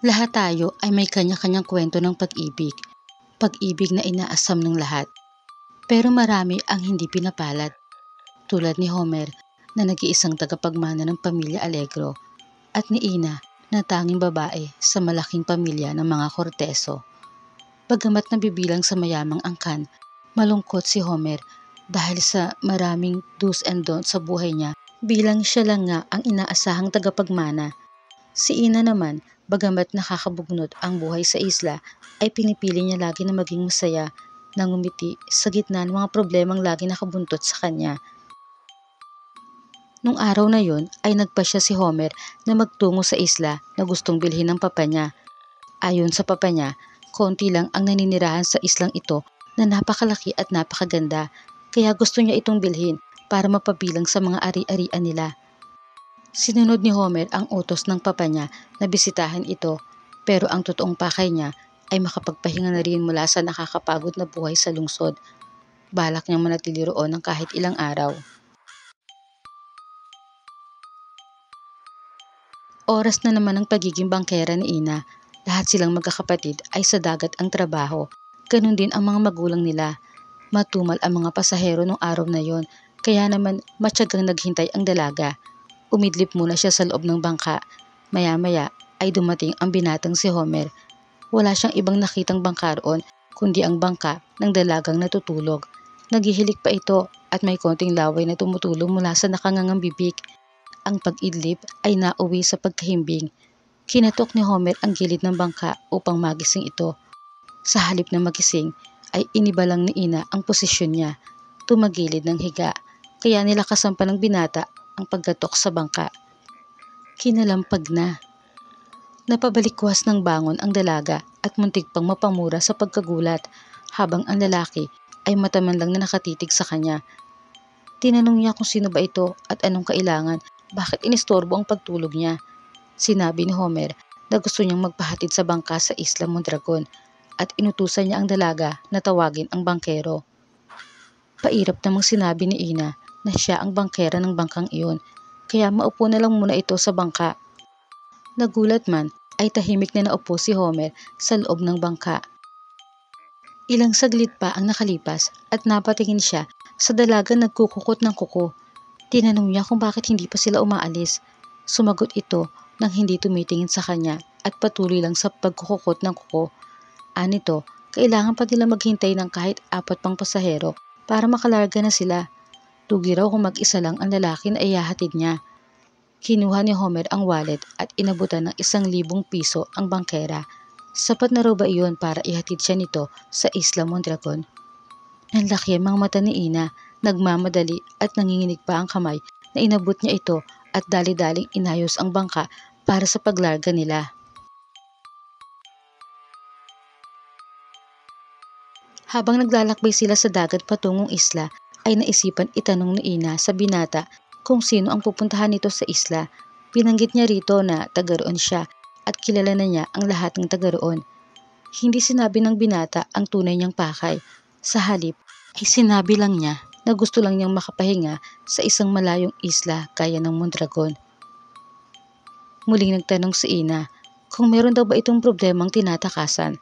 Lahat tayo ay may kanya-kanyang kwento ng pag-ibig. Pag-ibig na inaasam ng lahat. Pero marami ang hindi pinapalad. Tulad ni Homer na nag-iisang tagapagmana ng pamilya Alegro at ni Ina na tanging babae sa malaking pamilya ng mga Corteso. Bagamat nabibilang sa mayamang angkan, malungkot si Homer dahil sa maraming do's and don'ts sa buhay niya bilang siya lang nga ang inaasahang tagapagmana. Si Ina naman, bagamat nakakabugnot ang buhay sa isla, ay pinipili niya lagi na maging masaya na ngumiti sa gitna ng mga problemang lagi nakabuntot sa kanya. Nung araw na yon ay nagpasya si Homer na magtungo sa isla na gustong bilhin ng papa niya. Ayon sa papa niya, konti lang ang naninirahan sa islang ito na napakalaki at napakaganda, kaya gusto niya itong bilhin para mapabilang sa mga ari-arian nila. Sinunod ni Homer ang utos ng papa niya na bisitahin ito, pero ang totoong pakay niya ay makapagpahinga na rin mula sa nakakapagod na buhay sa lungsod. Balak niyang manatili roon ng kahit ilang araw. Oras na naman ang pagiging bangkera ni Ina. Lahat silang magkakapatid ay sa dagat ang trabaho. Ganun din ang mga magulang nila. Matumal ang mga pasahero nung araw na yon, kaya naman matyagang naghintay ang dalaga. Umidlip muna siya sa loob ng bangka. Maya-maya ay dumating ang binatang si Homer. Wala siyang ibang nakitang bangka roon kundi ang bangka ng dalagang natutulog. Naghihilik pa ito at may konting laway na tumutulong mula sa nakangangang bibig. Ang pag-idlip ay nauwi sa pagkahimbing. Kinatok ni Homer ang gilid ng bangka upang magising ito. Sa halip na magising ay iniba lang ni Ina ang posisyon niya. Tumagilid ng higa, kaya nilakasan pa ng binata ang paggatok sa bangka. Kinalampag na. Napabalikwas ng bangon ang dalaga at muntik pang mapamura sa pagkagulat habang ang lalaki ay mataman lang na nakatitig sa kanya. Tinanong niya kung sino ba ito at anong kailangan, bakit inistorbo ang pagtulog niya. Sinabi ni Homer na gusto niyang magpahatid sa bangka sa Isla Mondragon at inutusan niya ang dalaga na tawagin ang bangkero. Pairap namang sinabi ni Ina na siya ang bangkera ng bangkang iyon, kaya maupo na lang muna ito sa bangka. Nagulat man ay tahimik na naupo si Homer sa loob ng bangka. Ilang saglit pa ang nakalipas at napatingin siya sa dalagang nagkukukot ng kuko. Tinanong niya kung bakit hindi pa sila umaalis. Sumagot ito nang hindi tumitingin sa kanya at patuloy lang sa pagkukukot ng kuko. Anito, kailangan pa nila maghintay ng kahit 4 pang pasahero para makalarga na sila. Tugi raw kung mag-isa lang ang lalaki na ihahatid niya. Kinuha ni Homer ang wallet at inabutan ng 1,000 piso ang bangkera. Sapat na raw ba iyon para ihatid siya nito sa Isla Mondragon? Nanlaki ang mga mata ni Ina, nagmamadali at nanginginig pa ang kamay na inabot niya ito at dali-daling inayos ang bangka para sa paglarga nila. Habang naglalakbay sila sa dagat patungong isla, ay naisipan itanong ni Ina sa binata kung sino ang pupuntahan nito sa isla. Binanggit niya rito na taga roon siya at kilala na niya ang lahat ng taga roon. Hindi sinabi ng binata ang tunay niyang pakay. Sa halip ay sinabi lang niya na gusto lang niyang makapahinga sa isang malayong isla gaya ng Mondragon. Muling nagtanong si Ina kung meron daw ba itong problemang tinatakasan.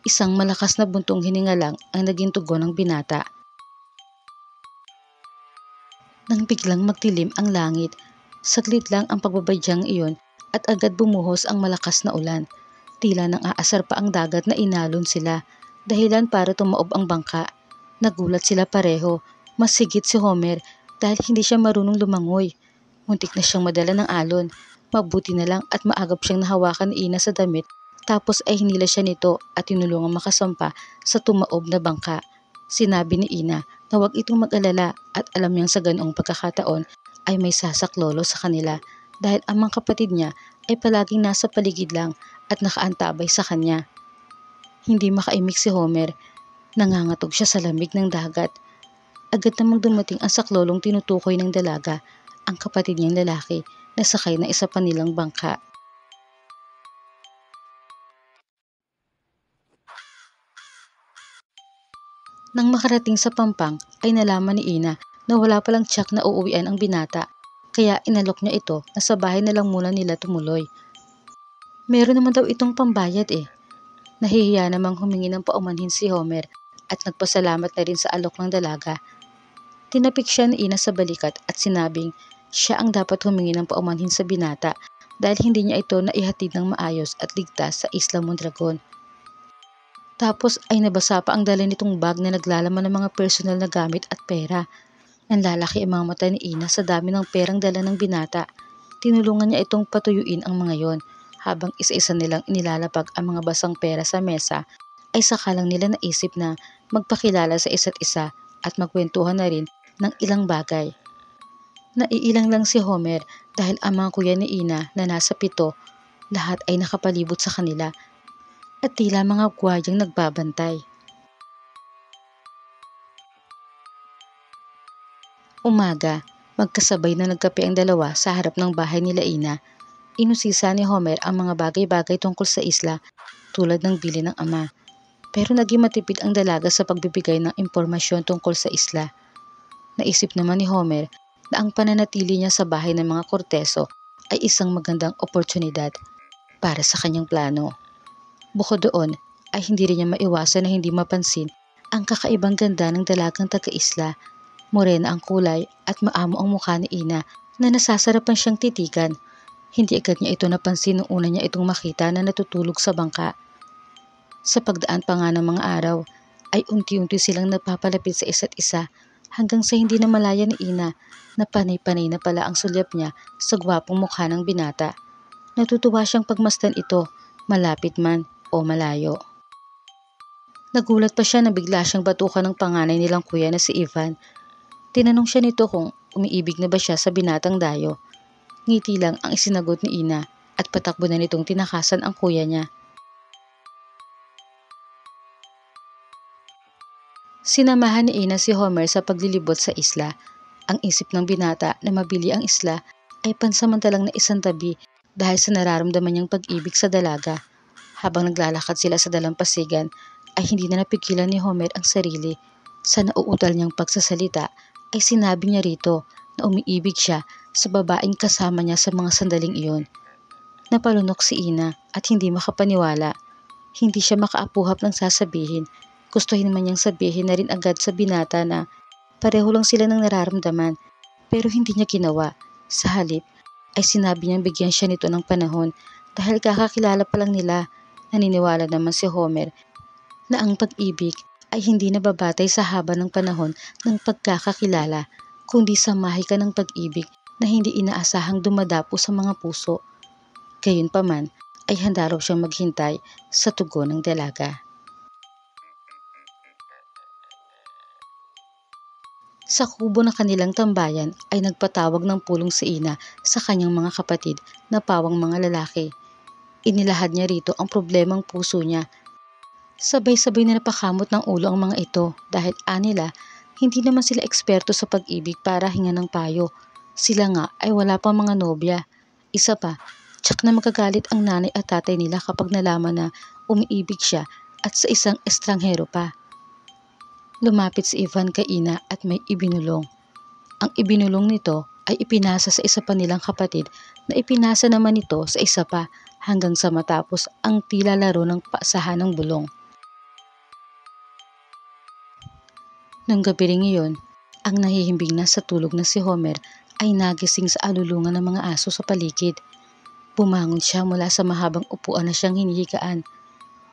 Isang malakas na buntong hininga lang ang naging tugon ng binata. Nang biglang magdilim ang langit, saglit lang ang pagbabadyang iyon at agad bumuhos ang malakas na ulan. Tila nang aasar pa ang dagat na inalon sila, dahilan para tumaob ang bangka. Nagulat sila pareho, mas higit si Homer dahil hindi siya marunong lumangoy. Muntik na siyang madala ng alon. Mabuti na lang at maagap siyang nahawakan ni Ina sa damit, tapos ay hinila siya nito at tinulungang makasampa sa tumaob na bangka. Sinabi ni Ina na huwag itong mag-alala at alam niyang sa ganoong pagkakataon ay may sasaklolo sa kanila dahil ang mga kapatid niya ay palaging nasa paligid lang at nakaantabay sa kanya. Hindi makaimik si Homer. Nangangatog siya sa lamig ng dagat. Agad namang dumating ang saklolong tinutukoy ng dalaga, ang kapatid niyang lalaki na sakay na isa pa nilang bangka. Nang makarating sa Pampang ay nalaman ni Ina na wala palang tiyak na uuwian ang binata, kaya inalok niya ito na sa bahay na lang muna nila tumuloy. Meron naman daw itong pambayad eh. Nahihiya namang humingi ng paumanhin si Homer at nagpasalamat na rin sa alok ng dalaga. Tinapik siya ni Ina sa balikat at sinabing siya ang dapat humingi ng paumanhin sa binata dahil hindi niya ito naihatid ng maayos at ligtas sa Isla Mondragon. Tapos ay nabasa pa ang dala nitong bag na naglalaman ng mga personal na gamit at pera. Nanlalaki ang mga mata ni Ina sa dami ng perang dala ng binata. Tinulungan niya itong patuyuin ang mga yon habang isa-isa nilang inilalapag ang mga basang pera sa mesa ay sakalang nila naisip na magpakilala sa isa't isa at magkwentuhan na rin ng ilang bagay. Naiilang lang si Homer dahil ang mga kuya ni Ina na nasa 7, lahat ay nakapalibot sa kanila at tila mga gwardyang nagbabantay. Umaga, magkasabay na nagkape ang dalawa sa harap ng bahay nila Ina. Inusisa ni Homer ang mga bagay-bagay tungkol sa isla tulad ng bili ng ama. Pero naging matipid ang dalaga sa pagbibigay ng impormasyon tungkol sa isla. Naisip naman ni Homer na ang pananatili niya sa bahay ng mga Corteso ay isang magandang oportunidad para sa kanyang plano. Bukod doon ay hindi rin niya maiwasan na hindi mapansin ang kakaibang ganda ng dalagang taga-isla. Morena ang kulay at maamo ang mukha ni Ina na nasasarapan siyang titigan. Hindi agad niya ito napansin nung una niya itong makita na natutulog sa bangka. Sa pagdaan pa nga ng mga araw ay unti-unti silang nagpapalapit sa isa't isa hanggang sa hindi na malaya ni Ina na panay-panay na pala ang sulyap niya sa gwapong mukha ng binata. Natutuwa siyang pagmasdan ito, malapit man o malayo. Nagulat pa siya na bigla siyang batukan ng panganay nilang kuya na si Ivan. Tinanong siya nito kung umiibig na ba siya sa binatang dayo. Ngiti lang ang isinagot ni Ina at patakbo na nitong tinakasan ang kuya niya. Sinamahan ni Ina si Homer sa paglilibot sa isla. Ang isip ng binata na mabili ang isla ay pansamantalang naisantabi dahil sa nararamdaman niyang pag-ibig sa dalaga. Habang naglalakad sila sa dalampasigan ay hindi na napigilan ni Homer ang sarili. Sa nauutal niyang pagsasalita ay sinabi niya rito na umiibig siya sa babaeng kasama niya sa mga sandaling iyon. Napalunok si Ina at hindi makapaniwala. Hindi siya makaapuhap ng sasabihin. Gustuhin man niyang sabihin na rin agad sa binata na pareho lang sila ng nararamdaman pero hindi niya ginawa. Sa halip ay sinabi niyang bigyan siya nito ng panahon dahil kakakilala pa lang nila. Naniniwala naman si Homer na ang pag-ibig ay hindi nababatay sa haba ng panahon ng pagkakakilala, kundi sa mahika ng pag-ibig na hindi inaasahang dumadapo sa mga puso. Gayunpaman ay handa raw siyang maghintay sa tugon ng dalaga. Sa kubo ng kanilang tambayan ay nagpatawag ng pulong si Ina sa kanyang mga kapatid na pawang mga lalaki. Inilahad niya rito ang problemang puso niya. Sabay-sabay na napakamot ng ulo ang mga ito dahil anila hindi naman sila eksperto sa pag-ibig para hinga ng payo. Sila nga ay wala pang mga nobya. Isa pa, tsak na magagalit ang nanay at tatay nila kapag nalaman na umiibig siya at sa isang estranghero pa. Lumapit si Ivan kay Ina at may ibinulong. Ang ibinulong nito ay ipinasa sa isa pa nilang kapatid na ipinasa naman ito sa isa pa hanggang sa matapos ang tila laro ng pasahan ng bulong. Nang gabi ring iyon, ang nahihimbing na sa tulog na si Homer ay nagising sa alulungan ng mga aso sa paligid. Bumangon siya mula sa mahabang upuan na siyang hinihigaan.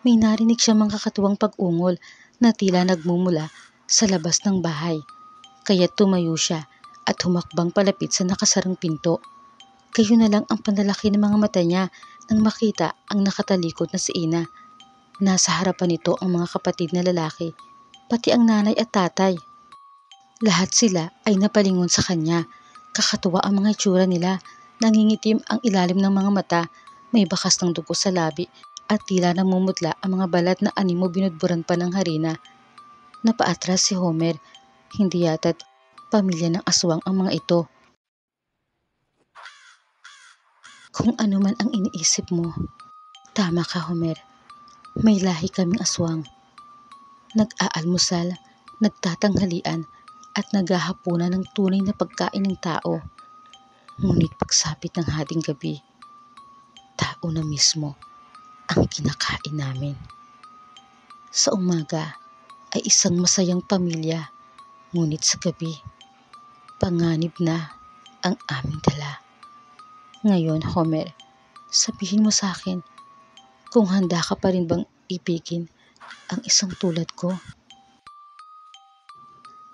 May narinig siyang mga kakatuwang pag-ungol na tila nagmumula sa labas ng bahay. Kaya tumayo siya at humakbang palapit sa nakasarang pinto. Gayo na lang ang panlalaki ng mga mata niya nang makita ang nakatalikod na si Ina. Nasa harapan nito ang mga kapatid na lalaki, pati ang nanay at tatay. Lahat sila ay napalingon sa kanya. Kakatuwa ang mga itsura nila. Nangingitim ang ilalim ng mga mata, may bakas ng dugo sa labi at tila namumutla ang mga balat na animo binudburan pa ng harina. Napaatras si Homer. Hindi yata't pamilya ng aswang ang mga ito. Kung ano man ang iniisip mo, tama ka Homer. May lahi kaming aswang. Nag-aalmusal, nagtatanghalian at naghahapunan ng tunay na pagkain ng tao. Ngunit pagsapit ng hating gabi, alauna mismo ang kinakain namin. Sa umaga ay isang masayang pamilya, ngunit sa gabi, panganib na ang aming dala. Ngayon, Homer, sabihin mo sa akin kung handa ka pa rin bang ibigin ang isang tulad ko.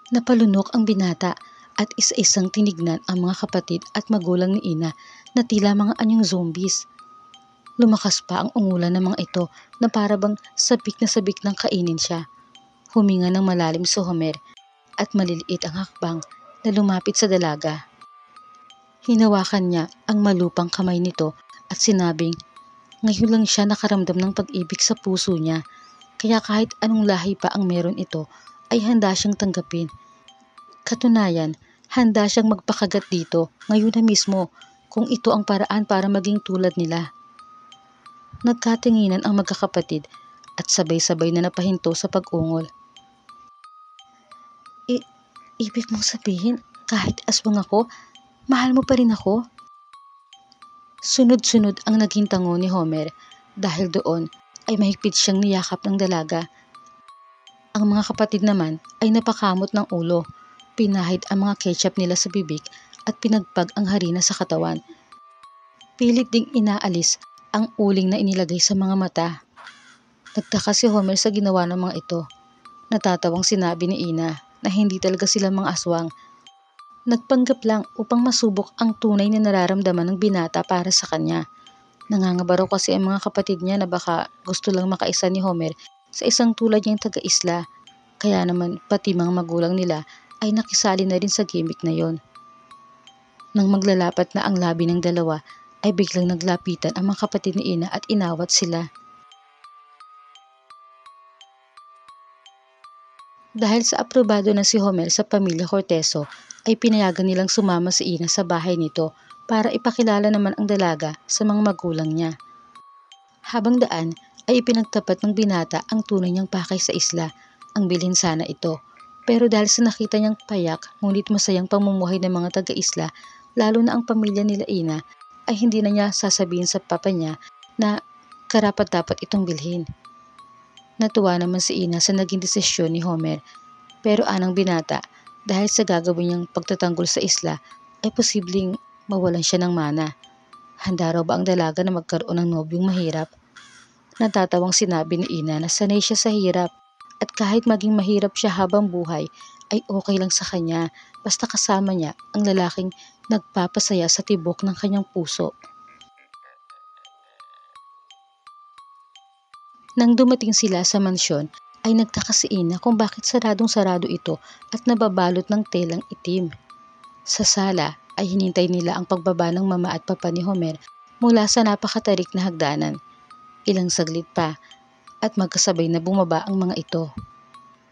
Napalunok ang binata at isa-isang tinignan ang mga kapatid at magulang ni Ina na tila mga anyong zombies. Lumakas pa ang ungulan ng mga ito na para bang sabik na sabik ng kainin siya. Huminga ng malalim si Homer at maliliit ang hakbang na lumapit sa dalaga. Hinawakan niya ang malupang kamay nito at sinabing ngayon lang siya nakaramdam ng pag-ibig sa puso niya, kaya kahit anong lahi pa ang meron ito ay handa siyang tanggapin. Katunayan, handa siyang magpakagat dito ngayon na mismo kung ito ang paraan para maging tulad nila. Nagkatinginan ang magkakapatid at sabay-sabay na napahinto sa pag-ungol. Ibig mong sabihin, kahit aswang ako, mahal mo pa rin ako? Sunod-sunod ang naging tango ni Homer dahil doon ay mahigpit siyang niyakap ng dalaga. Ang mga kapatid naman ay napakamot ng ulo, pinahid ang mga ketchup nila sa bibig at pinagpag ang harina sa katawan. Pilit ding inaalis ang uling na inilagay sa mga mata. Nagtaka si Homer sa ginawa ng mga ito. Natatawang sinabi ni Ina na hindi talaga sila mga aswang. Nagpanggap lang upang masubok ang tunay na nararamdaman ng binata para sa kanya. Nangangaba raw kasi ang mga kapatid niya na baka gusto lang makaisa ni Homer sa isang tulad niyang taga-isla. Kaya naman pati mga magulang nila ay nakisali na rin sa gimmick na yon. Nang maglalapat na ang labi ng dalawa ay biglang naglapitan ang mga kapatid ni Ina at inawat sila. Dahil sa aprobado na si Homer sa pamilya Corteso, ay pinayagan nilang sumama si Ina sa bahay nito para ipakilala naman ang dalaga sa mga magulang niya. Habang daan ay ipinagtapat ng binata ang tunay niyang pakay sa isla, ang bilhin sana ito. Pero dahil sa nakita niyang payak ngunit masayang pamumuhay ng mga taga-isla, lalo na ang pamilya nila Ina, ay hindi na niya sasabihin sa papa niya na karapat-dapat itong bilhin. Natuwa naman si Ina sa naging desisyon ni Homer, pero anang binata, dahil sa gagawin niyang pagtatanggol sa isla, ay posibleng mawalan siya ng mana. Handa raw ba ang dalaga na magkaroon ng nobyong mahirap? Natatawang sinabi ni Ina na sanay siya sa hirap, at kahit maging mahirap siya habang buhay, ay okay lang sa kanya basta kasama niya ang lalaking nagpapasaya sa tibok ng kanyang puso. Nang dumating sila sa mansyon, ay nagtaka si Ina kung bakit saradong-sarado ito at nababalot ng telang itim. Sa sala ay hinintay nila ang pagbaba ng mama at papa ni Homer mula sa napakatarik na hagdanan. Ilang saglit pa at magkasabay na bumaba ang mga ito.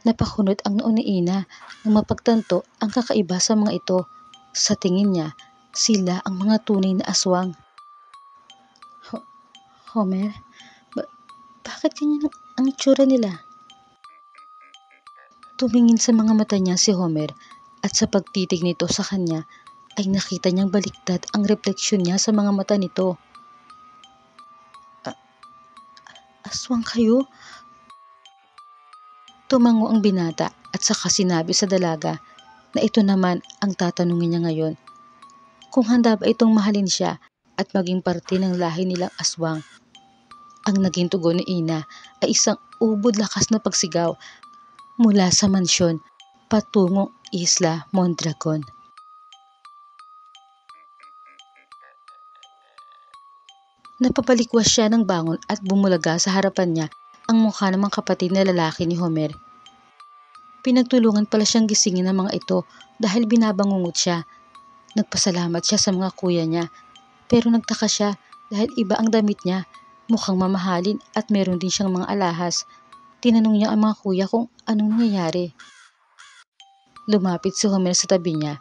Napakunot ang noo ni Ina nang mapagtanto ang kakaiba sa mga ito. Sa tingin niya, sila ang mga tunay na aswang. Homer, bakit ganyan ang itsura nila? Tumingin sa mga mata niya si Homer at sa pagtitig nito sa kanya ay nakita niyang baliktad ang refleksyon niya sa mga mata nito. Aswang kayo? Tumango ang binata at saka sinabi sa dalaga na ito naman ang tatanungin niya ngayon. Kung handa ba itong mahalin siya at maging parte ng lahi nilang aswang. Ang naging tugon ni Ina ay isang ubod lakas na pagsigaw mula sa mansyon patungong Isla Mondragon. Napapalikwas siya ng bangon at bumulaga sa harapan niya ang mukha ng mga kapatid na lalaki ni Homer. Pinagtulungan pala siyang gisingin ng mga ito dahil binabangungot siya. Nagpasalamat siya sa mga kuya niya, pero nagtaka siya dahil iba ang damit niya. Mukhang mamahalin at meron din siyang mga alahas. Tinanong niya ang mga kuya kung anong nangyayari. Lumapit si Homer sa tabi niya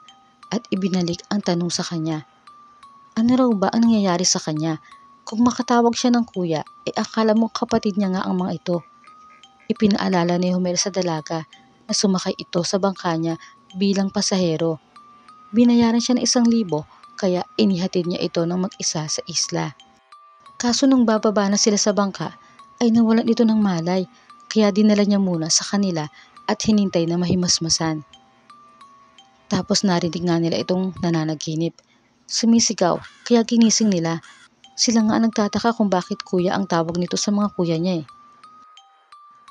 at ibinalik ang tanong sa kanya. Ano raw ba ang nangyayari sa kanya? Kung makatawag siya ng kuya, akala mo kapatid niya nga ang mga ito. Ipinaalala ni Homer sa dalaga na sumakay ito sa bangka niya bilang pasahero. Binayaran siya ng 1,000 kaya inihatid niya ito ng mag-isa sa isla. Kaso nung bababa na sila sa bangka, ay nawalan ito ng malay, kaya dinala niya muna sa kanila at hinintay na mahimasmasan. Tapos narinig nga nila itong nananaginip. Sumisigaw, kaya ginising nila. Sila nga nagtataka kung bakit kuya ang tawag nito sa mga kuya niya eh.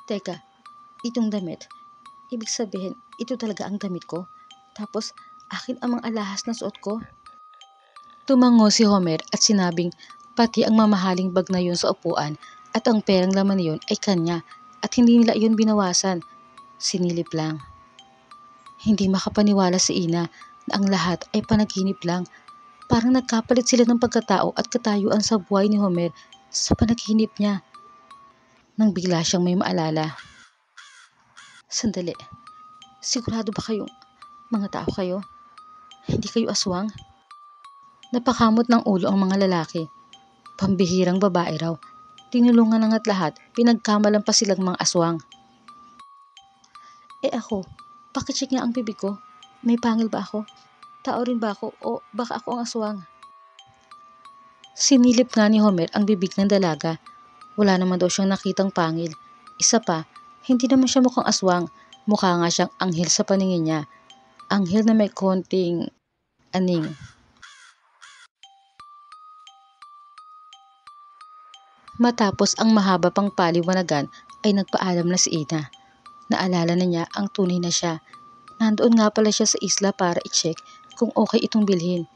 Teka, itong damit, ibig sabihin, ito talaga ang damit ko? Tapos, akin ang mga alahas na suot ko? Tumango si Homer at sinabing pati ang mamahaling bag na yun sa upuan at ang perang laman na yun ay kanya at hindi nila yun binawasan. Sinilip lang. Hindi makapaniwala si Ina na ang lahat ay panaginip lang. Parang nagkapalit sila ng pagkatao at katayuan sa buhay ni Homer sa panaginip niya. Nang bigla siyang may maalala. Sandali, sigurado ba kayong mga tao kayo? Hindi kayo aswang? Napakamot ng ulo ang mga lalaki. Pambihirang babae raw. Tinulungan ng at lahat, pinagkamalan pa silang mga aswang. Ako, pakicheck nga ang bibig ko. May pangil ba ako? Tao rin ba ako o baka ako ang aswang? Sinilip nga ni Homer ang bibig ng dalaga. Wala naman daw siyang nakitang pangil. Isa pa, hindi naman siya mukhang aswang. Mukha nga siyang anghel sa paningin niya. Anghel na may konting aning. Matapos ang mahaba pang paliwanagan ay nagpaalam na si Ina. Naalala na niya ang tunay na siya. Nandoon nga pala siya sa isla para i-check kung okay itong bilhin.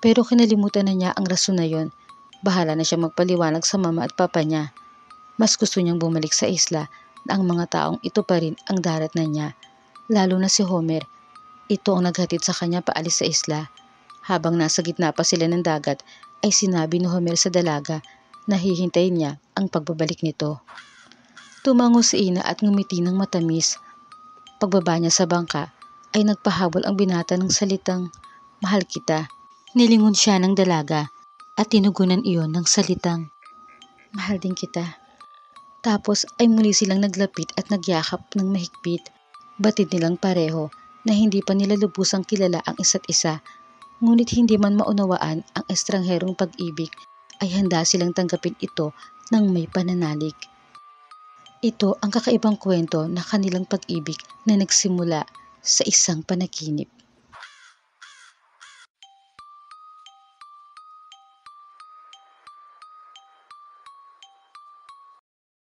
Pero kinalimutan na niya ang rason na yon. Bahala na siya magpaliwanag sa mama at papa niya. Mas gusto niyang bumalik sa isla na ang mga taong ito pa rin ang daratnan niya. Lalo na si Homer. Ito ang naghatid sa kanya paalis sa isla. Habang nasa gitna pa sila ng dagat ay sinabi ni Homer sa dalaga na hihintayin niya ang pagbabalik nito. Tumango si Ina at ngumiti ng matamis. Pagbaba niya sa bangka ay nagpahabol ang binata ng salitang mahal kita. Nilingon siya ng dalaga at tinugunan iyon ng salitang mahal din kita. Tapos ay muli silang naglapit at nagyakap ng mahigpit. Batid nilang pareho na hindi pa nila lubusang kilala ang isa't isa. Ngunit hindi man maunawaan ang estrangherong pag-ibig ay handa silang tanggapin ito ng may pananalig. Ito ang kakaibang kwento na kanilang pag-ibig na nagsimula sa isang panaginip.